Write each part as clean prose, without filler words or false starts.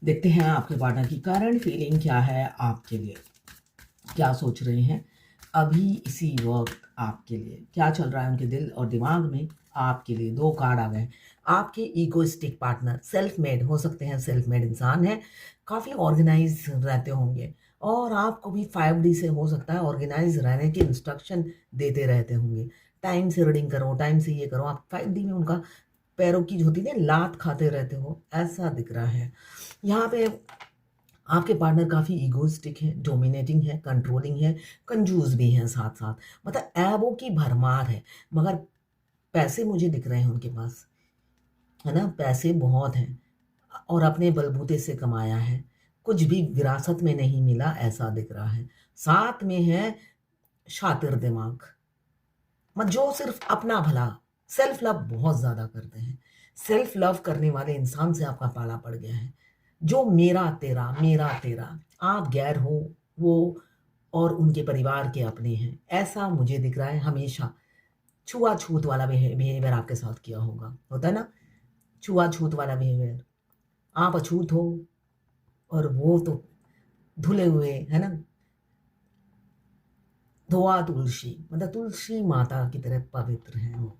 देखते हैं आपके पार्टनर की करंट फीलिंग क्या है आपके लिए, क्या सोच रहे हैं अभी इसी वक्त आपके लिए, क्या चल रहा है उनके दिल और दिमाग में आपके लिए। दो कार्ड आ गए। आपके ईगोइस्टिक पार्टनर सेल्फ मेड हो सकते हैं, सेल्फ मेड इंसान है, काफ़ी ऑर्गेनाइज रहते होंगे और आपको भी 5D से हो सकता है ऑर्गेनाइज रहने की इंस्ट्रक्शन देते रहते होंगे। टाइम से रीडिंग करो, टाइम से ये करो। आप 5D में उनका पैरों की जो होती है ना लात खाते रहते हो, ऐसा दिख रहा है यहाँ पे। आपके पार्टनर काफ़ी ईगोइस्टिक है, डोमिनेटिंग है, कंट्रोलिंग है, कंजूस भी है साथ साथ। मतलब ऐबों की भरमार है, मगर पैसे मुझे दिख रहे हैं उनके पास, है ना। पैसे बहुत हैं और अपने बलबूते से कमाया है, कुछ भी विरासत में नहीं मिला ऐसा दिख रहा है। साथ में है शातिर दिमाग, जो सिर्फ अपना भला, सेल्फ लव बहुत ज़्यादा करते हैं। सेल्फ लव करने वाले इंसान से आपका पाला पड़ गया है, जो मेरा तेरा, आप गैर हो वो और उनके परिवार के अपने हैं, ऐसा मुझे दिख रहा है। हमेशा छुआछूत वाला बिहेवियर आपके साथ किया होगा, होता है ना, छुआछूत वाला बिहेवियर। आप अछूत हो और वो तो धुले हुए, है ना, धोआ तुलसी, मतलब तुलसी माता की तरह पवित्र है वो।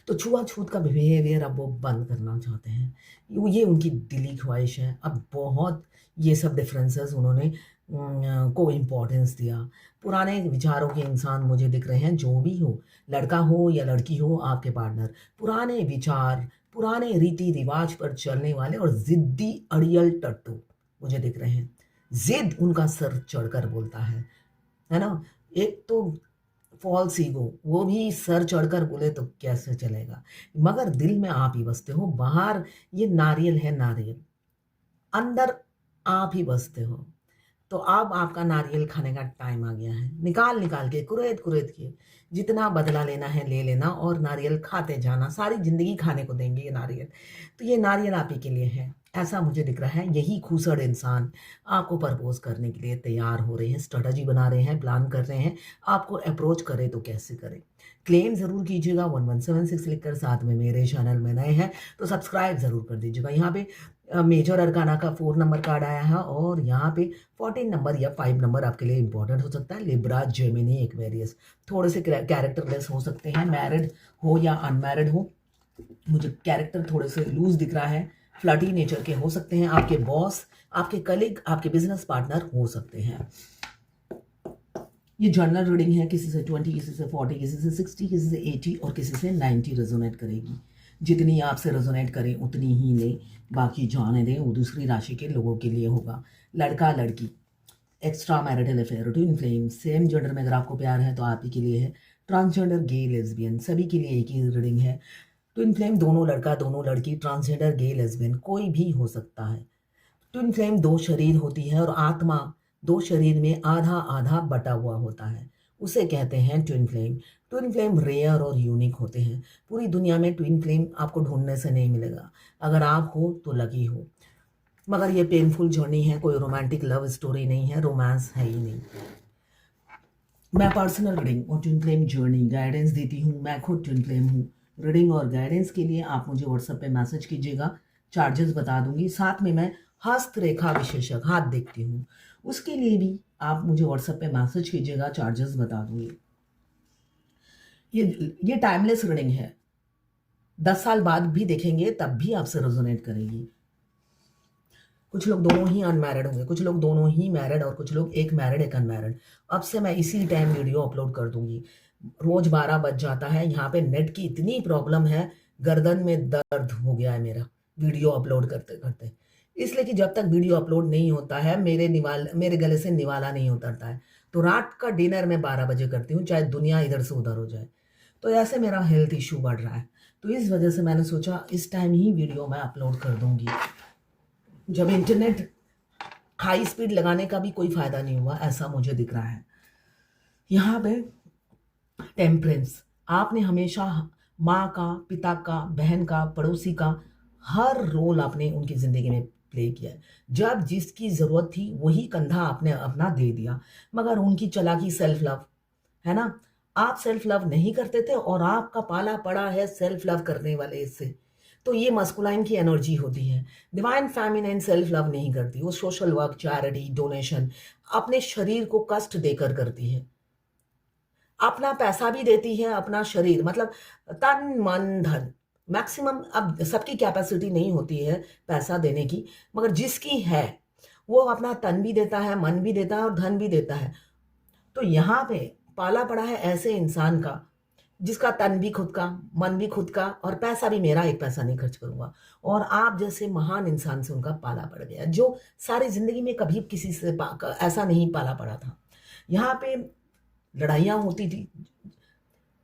तो छुआछूत का बिहेवियर अब वो बंद करना चाहते हैं, ये उनकी दिली ख्वाहिश है। अब बहुत ये सब डिफरेंसेस उन्होंने को इम्पोर्टेंस दिया। पुराने विचारों के इंसान मुझे दिख रहे हैं, जो भी हो, लड़का हो या लड़की हो आपके पार्टनर, पुराने विचार, पुराने रीति रिवाज पर चलने वाले और जिद्दी अड़ियल टट्टू मुझे दिख रहे हैं। जिद उनका सर चढ़कर बोलता है ना। एक तो फॉल्स ईगो, वो भी सर चढ़कर बोले तो कैसे चलेगा, मगर दिल में आप ही बसते हो। बाहर ये नारियल है, नारियल, अंदर आप ही बसते हो। तो अब आपका नारियल खाने का टाइम आ गया है। निकाल निकाल के, कुरेद कुरेद के, जितना बदला लेना है ले लेना और नारियल खाते जाना। सारी जिंदगी खाने को देंगे ये नारियल। तो ये नारियल आप ही के लिए है, ऐसा मुझे दिख रहा है। यही खूसड़ इंसान आपको प्रपोज करने के लिए तैयार हो रहे हैं, स्ट्रेटजी बना रहे हैं, प्लान कर रहे हैं, आपको अप्रोच करे तो कैसे करें। क्लेम ज़रूर कीजिएगा 1176 लिखकर, साथ में मेरे चैनल में नए हैं तो सब्सक्राइब ज़रूर कर दीजिएगा। यहाँ पे मेजर अरकाना का 4 नंबर कार्ड आया है और यहाँ पे 14 नंबर या 5 नंबर आपके लिए इंपॉर्टेंट हो सकता है। लिब्रा, जेमिनी, एक्वेरियस, थोड़े से कैरेक्टरलेस हो सकते हैं, मैरिड हो या अनमैरिड हो। मुझे कैरेक्टर थोड़े से लूज दिख रहा है, फ्लर्टी नेचर के हो सकते हैं। आपके बॉस, आपके कलीग, आपके बिजनेस पार्टनर हो सकते हैं। ये जर्नल रीडिंग है, किसी से 20, किसी से 40, किसी से 60, किसी से 80 और किसी से 90 रेजोनेट करेगी। जितनी आपसे रेजोनेट करें उतनी ही लें, बाकी जाने दें, वो दूसरी राशि के लोगों के लिए होगा। लड़का लड़की, extra marital affair, twin flame, same gender में अगर आपको प्यार है तो आप ही के लिए है। ट्रांसजेंडर, गे, लेस्बियन, सभी के लिए एक ही रीडिंग है। ट्विन फ्लेम, दोनों लड़का दोनों लड़की, ट्रांसजेंडर, गे, लेस्बियन, कोई भी हो सकता है। ट्विन फ्लेम 2 शरीर होती है और आत्मा 2 शरीर में आधा आधा बटा हुआ होता है, उसे कहते हैं twin flame. Twin flame rare और यूनिक होते हैं। पूरी दुनिया में ट्विन फ्लेम आपको ढूंढने से नहीं मिलेगा, अगर आप हो तो लकी हो। मगर ये पेनफुल जर्नी है, कोई रोमांटिक लव स्टोरी नहीं है, रोमांस है ही नहीं। मैं पर्सनल रीडिंग और ट्विन फ्लेम जर्नी गाइडेंस देती हूँ, मैं खुद ट्विन फ्लेम हूँ। रीडिंग और गाइडेंस के लिए आप मुझे व्हाट्सएप पे मैसेज कीजिएगा, चार्जेस बता दूंगी। साथ में मैं हस्तरेखा विशेषज्ञ, हाथ देखती हूँ, उसके लिए भी आप मुझे व्हाट्सएप पे मैसेज कीजिएगा, चार्जेस बता दूंगी। ये टाइमलेस रीडिंग है, 10 साल बाद भी देखेंगे तब भी आपसे रेजोनेट करेगी। कुछ लोग दोनों ही अनमैरिड होंगे, कुछ लोग दोनों ही मैरिड और कुछ लोग एक मैरिड एक अनमैरिड। अब से मैं इसी टाइम वीडियो अपलोड कर दूंगी। रोज 12 बज जाता है, यहाँ पे नेट की इतनी प्रॉब्लम है, गर्दन में दर्द हो गया है मेरा वीडियो अपलोड करते करते। इसलिए कि जब तक वीडियो अपलोड नहीं होता है मेरे गले से निवाला नहीं उतरता है। तो रात का डिनर मैं 12 बजे करती हूँ, चाहे दुनिया इधर से उधर हो जाए। तो ऐसे मेरा हेल्थ इशू बढ़ रहा है, तो इस वजह से मैंने सोचा इस टाइम ही वीडियो मैं अपलोड कर दूंगी। जब इंटरनेट हाई स्पीड लगाने का भी कोई फायदा नहीं हुआ, ऐसा मुझे दिख रहा है। यहाँ पे टेम्परेंस, आपने हमेशा माँ का, पिता का, बहन का, पड़ोसी का, हर रोल आपने उनकी जिंदगी में प्ले किया है। जब जिसकी जरूरत थी वही कंधा आपने अपना दे दिया, मगर उनकी चलाकी सेल्फ लव, है ना। आप सेल्फ लव नहीं करते थे और आपका पाला पड़ा है सेल्फ लव करने वाले इससे। तो ये मस्कुलाइन की एनर्जी होती है। डिवाइन फेमिनाइन सेल्फ लव नहीं करती, वो सोशल वर्क, चैरिटी, डोनेशन अपने शरीर को कष्ट देकर करती है। अपना पैसा भी देती है, अपना शरीर मतलब तन, मन, धन। मैक्सिमम अब सबकी कैपेसिटी नहीं होती है पैसा देने की, मगर जिसकी है वो अपना तन भी देता है, मन भी देता है और धन भी देता है। तो यहाँ पे पाला पड़ा है ऐसे इंसान का जिसका तन भी खुद का, मन भी खुद का और पैसा भी मेरा, एक पैसा नहीं खर्च करूँगा। और आप जैसे महान इंसान से उनका पाला पड़ गया, जो सारी ज़िंदगी में कभी किसी से ऐसा नहीं पाला पड़ा था। यहाँ पे लड़ाइयाँ होती थी,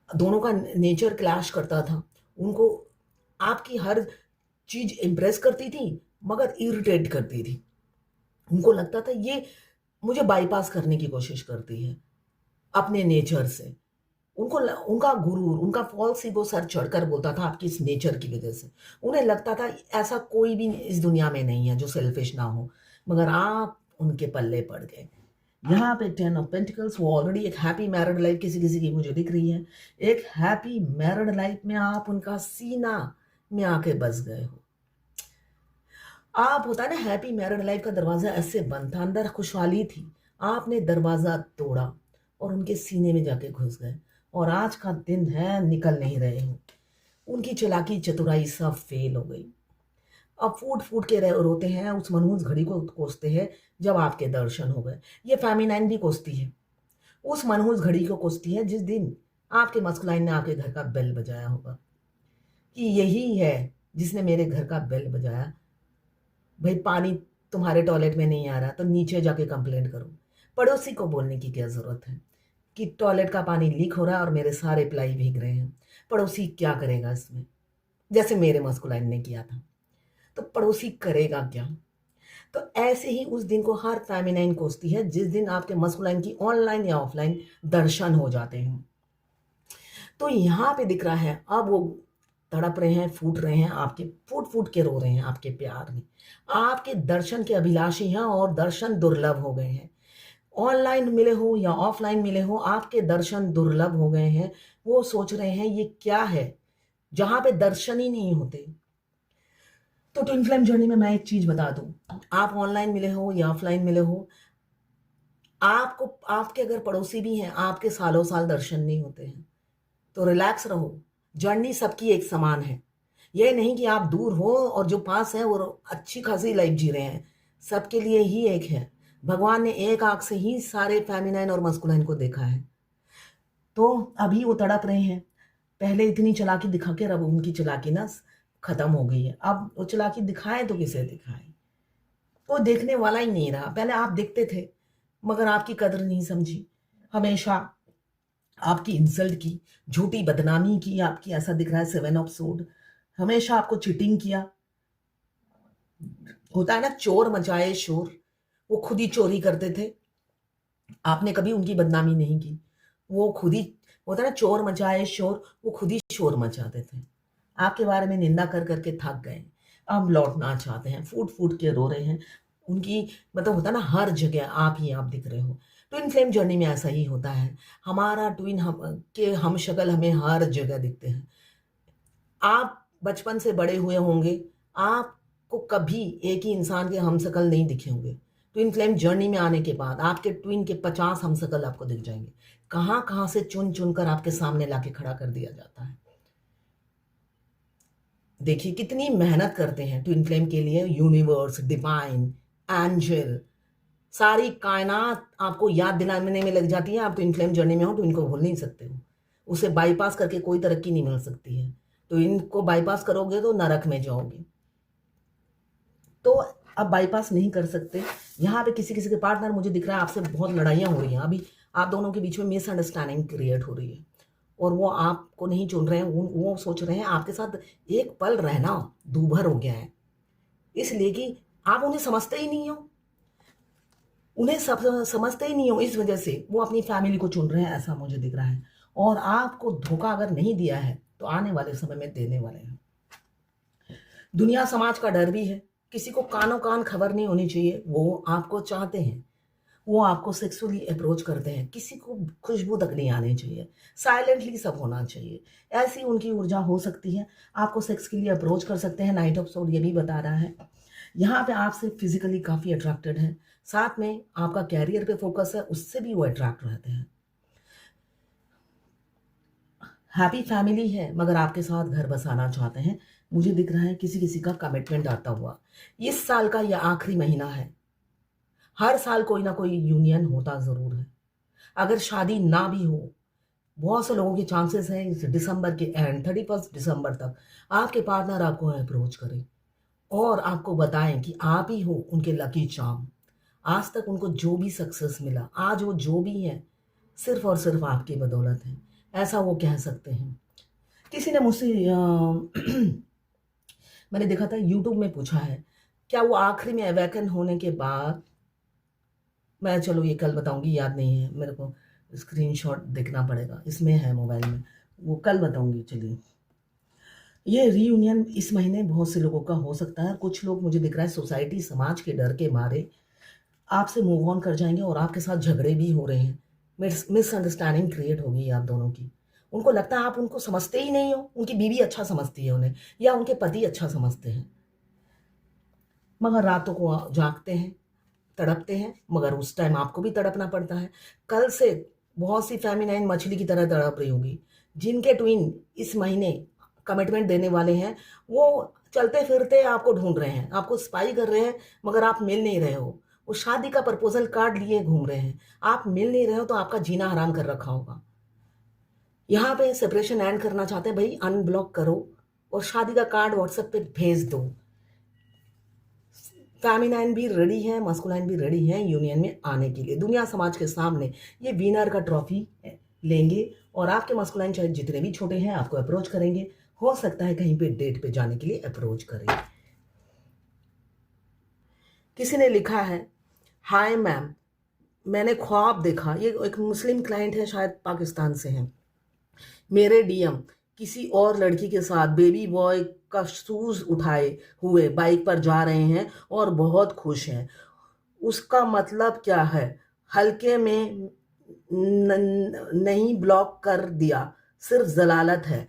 दोनों का नेचर क्लैश करता था। उनको आपकी हर चीज़ इम्प्रेस करती थी, मगर इरिटेट करती थी। उनको लगता था ये मुझे बाईपास करने की कोशिश करती है अपने नेचर से। उनका गुरूर, उनका फॉल्स ईगो सर चढ़कर बोलता था आपकी इस नेचर की वजह से। उन्हें लगता था ऐसा कोई भी इस दुनिया में नहीं है जो सेल्फिश ना हो, मगर आप उनके पल्ले पड़ गए। यहाँ पे 10 ऑफ पेंटिकल्स, वो ऑलरेडी एक हैप्पी मैरिड लाइफ किसी किसी की मुझे दिख रही है। एक हैप्पी मैरिड लाइफ में आप उनका सीना में आके बस गए हो। आप होता है ना, हैप्पी मैरिड लाइफ का दरवाजा ऐसे बंद था, अंदर खुशहाली थी, आपने दरवाजा तोड़ा और उनके सीने में जाके घुस गए। और आज का दिन है, निकल नहीं रहे हो। उनकी चालाकी चतुराई सब फेल हो गई। अब फूट फूट के रोते हैं, उस मनहूस घड़ी को कोसते हैं जब आपके दर्शन हो गए। ये फेमिनाइन भी कोसती है, उस मनहूस घड़ी को कोसती है जिस दिन आपके मस्कुलाइन ने आपके घर का बेल बजाया होगा कि यही है जिसने मेरे घर का बेल बजाया। भाई पानी तुम्हारे टॉयलेट में नहीं आ रहा तो नीचे जाके कंप्लेंट करो। पड़ोसी को बोलने की क्या ज़रूरत है कि टॉयलेट का पानी लीक हो रहा है और मेरे सारे प्लाई भीग रहे हैं। पड़ोसी क्या करेगा इसमें? जैसे मेरे मस्कुलाइन ने किया था, तो पड़ोसी करेगा क्या? तो ऐसे ही उस दिन को हर फेमिनाइन कोसती है जिस दिन आपके मस्कुलाइन की ऑनलाइन या ऑफलाइन दर्शन हो जाते हैं। तो यहाँ पे दिख रहा है अब वो तड़प रहे हैं, फूट रहे हैं, आपके फूट फूट के रो रहे हैं आपके प्यार में। आपके दर्शन के अभिलाषी हैं और दर्शन दुर्लभ हो गए हैं। ऑनलाइन मिले हो या ऑफलाइन मिले हो, आपके दर्शन दुर्लभ हो गए हैं। वो सोच रहे हैं ये क्या है जहां पे दर्शन ही नहीं होते। तो ट्विन फ्लेम जर्नी में मैं एक चीज बता दूं, आप ऑनलाइन मिले हो या ऑफलाइन मिले हो, आपको आपके अगर पड़ोसी भी हैं, आपके सालों साल दर्शन नहीं होते हैं। तो रिलैक्स रहो, जर्नी सबकी एक समान है। ये नहीं कि आप दूर हो और जो पास है वो अच्छी खासी लाइफ जी रहे हैं, सबके लिए ही एक है। भगवान ने एक आंख से ही सारे फेमिनाइन और मस्कुलाइन को देखा है। तो अभी वो तड़प रहे हैं, पहले इतनी चालाकी दिखा के अब उनकी चालाकी ना खत्म हो गई है। अब वो चालाकी दिखाए तो किसे दिखाए, वो देखने वाला ही नहीं रहा। पहले आप देखते थे मगर आपकी कदर नहीं समझी, हमेशा आपकी इंसल्ट की, झूठी बदनामी की आपकी, ऐसा दिख रहा है 7 ऑफ सोर्ड। हमेशा आपको चीटिंग किया। होता है ना चोर मचाए शोर, वो खुद ही चोरी करते थे, आपने कभी उनकी बदनामी नहीं की। वो खुद ही, होता है ना चोर मचाए शोर, वो खुद ही शोर मचाते थे। आपके बारे में निंदा कर करके थक गए, अब लौटना चाहते हैं, फूट फूट के रो रहे हैं। उनकी मतलब होता है ना हर जगह आप ही आप दिख रहे हो। ट्विन फ्लेम जर्नी में ऐसा ही होता है, हमारा ट्विन हम शक्ल हमें हर जगह दिखते हैं। आप बचपन से बड़े हुए होंगे, आपको कभी एक ही इंसान के हमशक्ल नहीं दिखे होंगे। ट्विन फ्लेम जर्नी में आने के बाद आपके ट्विन के 50 हमशक्ल आपको दिख जाएंगे। कहाँ कहाँ से चुन चुन कर आपके सामने लाके खड़ा कर दिया जाता है। देखिए कितनी मेहनत करते हैं ट्विन फ्लेम के लिए यूनिवर्स, डिवाइन, एंजल, सारी कायनात आपको याद दिलाने में लग जाती है। आप ट्विन फ्लेम जर्नी में हो तो इनको भूल नहीं सकते हो। उसे बाईपास करके कोई तरक्की नहीं मिल सकती है। तो इनको बाईपास करोगे तो नरक में जाओगे। तो अब बाईपास नहीं कर सकते। यहाँ पे किसी किसी के पार्टनर मुझे दिख रहा है आपसे बहुत लड़ाइयाँ हो रही हैं। अभी आप दोनों के बीच में मिसअंडरस्टैंडिंग क्रिएट हो रही है और वो आपको नहीं चुन रहे हैं। वो सोच रहे हैं आपके साथ एक पल रहना दूभर हो गया है, इसलिए कि आप उन्हें समझते ही नहीं हो। उन्हें सब समझते ही नहीं हो, इस वजह से वो अपनी फैमिली को चुन रहे हैं, ऐसा मुझे दिख रहा है। और आपको धोखा अगर नहीं दिया है तो आने वाले समय में देने वाले हैं। दुनिया समाज का डर भी है, किसी को कानों कान खबर नहीं होनी चाहिए। वो आपको चाहते हैं, वो आपको सेक्सुअली अप्रोच करते हैं, किसी को खुशबू तक नहीं आनी चाहिए, साइलेंटली सब होना चाहिए, ऐसी उनकी ऊर्जा हो सकती है। आपको सेक्स के लिए अप्रोच कर सकते हैं, नाइट ऑफ सोल ये भी बता रहा है। यहाँ पे आपसे फिजिकली काफ़ी अट्रैक्टेड है, साथ में आपका कैरियर पे फोकस है, उससे भी वो अट्रैक्ट रहते हैं। हैप्पी फैमिली है, मगर आपके साथ घर बसाना चाहते हैं। मुझे दिख रहा है किसी किसी का कमिटमेंट आता हुआ। इस साल का यह आखिरी महीना है, हर साल कोई ना कोई यूनियन होता ज़रूर है। अगर शादी ना भी हो, बहुत से लोगों के चांसेस हैं इस दिसंबर के एंड 31 दिसंबर तक आपके पार्टनर आपको अप्रोच करें और आपको बताएं कि आप ही हो उनके लकी चार्म। आज तक उनको जो भी सक्सेस मिला, आज वो जो भी है, सिर्फ और सिर्फ आपकी बदौलत है, ऐसा वो कह सकते हैं। किसी ने मुझसे मैंने देखा था यूट्यूब में पूछा है, क्या वो आखिरी में अवेकन होने के बाद, मैं चलो ये कल बताऊंगी, याद नहीं है मेरे को, स्क्रीनशॉट देखना पड़ेगा, इसमें है मोबाइल में, वो कल बताऊंगी। चलिए, ये रीयूनियन इस महीने बहुत से लोगों का हो सकता है। कुछ लोग मुझे दिख रहा है सोसाइटी समाज के डर के मारे आपसे मूव ऑन कर जाएंगे और आपके साथ झगड़े भी हो रहे हैं, मिसअंडरस्टैंडिंग क्रिएट होगी आप दोनों की। उनको लगता है आप उनको समझते ही नहीं हो, उनकी बीवी अच्छा समझती है उन्हें, या उनके पति अच्छा समझते हैं, मगर रातों को जागते हैं, तड़पते हैं, मगर उस टाइम आपको भी तड़पना पड़ता है। कल से बहुत सी फेमिनाइन मछली की तरह तड़प रही होगी। जिनके ट्विन इस महीने कमिटमेंट देने वाले हैं, वो चलते फिरते आपको ढूंढ रहे हैं, आपको स्पाई कर रहे हैं, मगर आप मिल नहीं रहे हो। वो शादी का प्रपोजल कार्ड लिए घूम रहे हैं, आप मिल नहीं रहे हो, तो आपका जीना हराम कर रखा होगा। यहाँ पे सेपरेशन एंड करना चाहते हैं, भाई अनब्लॉक करो और शादी का कार्ड व्हाट्सएप पे भेज दो। फेमिनाइन भी रेडी है, मस्कुलाइन भी रेडी है यूनियन में आने के लिए। दुनिया समाज के सामने ये विनर का ट्रॉफी लेंगे और आपके मस्कुलाइन चाहे जितने भी छोटे हैं आपको अप्रोच करेंगे। हो सकता है कहीं पे डेट पे जाने के लिए अप्रोच करें। किसी ने लिखा है, हाय मैम, मैंने ख्वाब देखा, ये एक मुस्लिम क्लाइंट है, शायद पाकिस्तान से हैं। मेरे डीएम किसी और लड़की के साथ बेबी बॉय का शूज उठाए हुए बाइक पर जा रहे हैं और बहुत खुश हैं। उसका मतलब क्या है? हल्के में नहीं ब्लॉक कर दिया, सिर्फ जलालत है।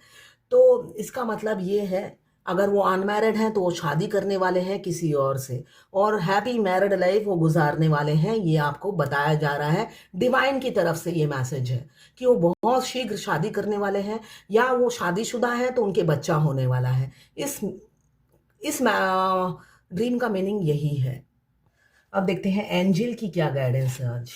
तो इसका मतलब ये है, अगर वो अनमैरिड हैं तो वो शादी करने वाले हैं किसी और से, और हैप्पी मैरिड लाइफ वो गुजारने वाले हैं, ये आपको बताया जा रहा है। डिवाइन की तरफ से ये मैसेज है कि वो बहुत शीघ्र शादी करने वाले हैं, या वो शादीशुदा है तो उनके बच्चा होने वाला है। इस ड्रीम का मीनिंग यही है। अब देखते हैं एंजल की क्या गाइडेंस है आज।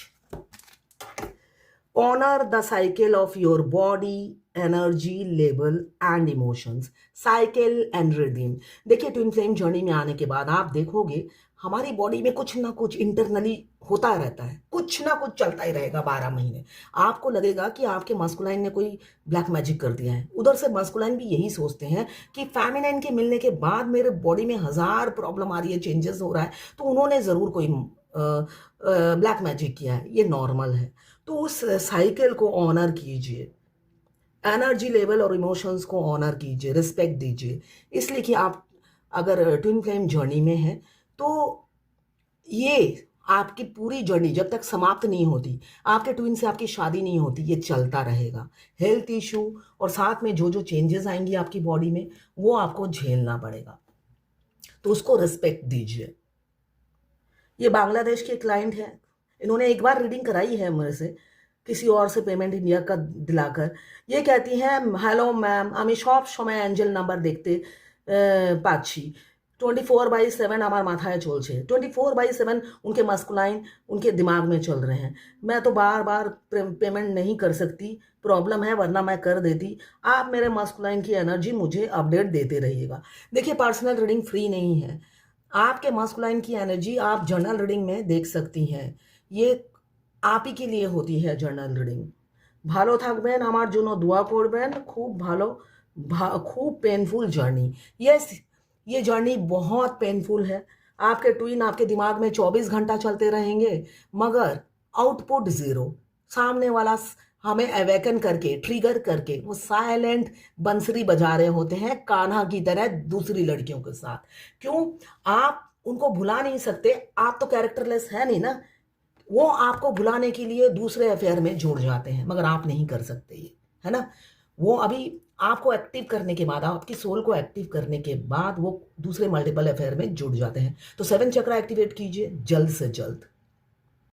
Honour the cycle of your body, energy level and emotions, cycle and rhythm. देखिए, ट्विन फ्लेम जर्नी में आने के बाद आप देखोगे हमारी बॉडी में कुछ ना कुछ इंटरनली होता रहता है, कुछ ना कुछ चलता ही रहेगा 12 महीने। आपको लगेगा कि आपके मस्कुलाइन ने कोई ब्लैक मैजिक कर दिया है। उधर से मस्कुलाइन भी यही सोचते हैं कि फेमिनाइन के मिलने के बाद मेरे बॉडी में 1000 प्रॉब्लम आ रही है, चेंजेस हो रहा है, तो उन्होंने ज़रूर कोई ब्लैक मैजिक किया है, ये नॉर्मल है। तो उस साइकिल को ऑनर कीजिए, एनर्जी लेवल और इमोशंस को ऑनर कीजिए, रिस्पेक्ट दीजिए। इसलिए कि आप अगर ट्विन फ्लेम जर्नी में हैं तो ये आपकी पूरी जर्नी जब तक समाप्त नहीं होती, आपके ट्विन से आपकी शादी नहीं होती, ये चलता रहेगा। हेल्थ इशू और साथ में जो जो चेंजेस आएंगी आपकी बॉडी में, वो आपको झेलना पड़ेगा, तो उसको रिस्पेक्ट दीजिए। ये बांग्लादेश के क्लाइंट हैं, इन्होंने एक बार रीडिंग कराई है मेरे से, किसी और से पेमेंट इंडिया का दिलाकर। ये कहती हैं, हेलो मैम, আমি সব সময় অ্যাঞ্জেল নাম্বার দেখতে পাচ্ছি, 24/7 আমার মাথায় চলছে। 24/7 उनके मस्कुलाइन उनके दिमाग में चल रहे हैं। मैं तो बार बार पेमेंट नहीं कर सकती, प्रॉब्लम है, वरना मैं कर देती। आप मेरे मस्कुलाइन की एनर्जी मुझे अपडेट देते रहिएगा। देखिए, पर्सनल रीडिंग फ्री नहीं है। आपके मस्कुलाइन की एनर्जी आप जर्नल रीडिंग में देख सकती हैं। ये आप ही के लिए होती है जर्नल रीडिंग। ভালো থাকবেন, আমার জন্য দোয়া করবেন। खूब पेनफुल जर्नी। यस, ये जर्नी बहुत पेनफुल है। आपके ट्विन आपके दिमाग में 24 घंटा चलते रहेंगे, मगर आउटपुट ज़ीरो। सामने वाला हमें अवेकन करके, ट्रिगर करके, वो साइलेंट बंसरी बजा रहे होते हैं कान्हा की तरह दूसरी लड़कियों के साथ। क्यों? आप उनको भुला नहीं सकते, आप तो कैरेक्टरलेस है नहीं ना। वो आपको भुलाने के लिए दूसरे अफेयर में जुड़ जाते हैं, मगर आप नहीं कर सकते ये, है ना? वो अभी आपको एक्टिव करने के बाद, आपकी सोल को एक्टिव करने के बाद वो दूसरे मल्टीपल अफेयर में जुड़ जाते हैं। तो 7 चक्रा एक्टिवेट कीजिए जल्द से जल्द।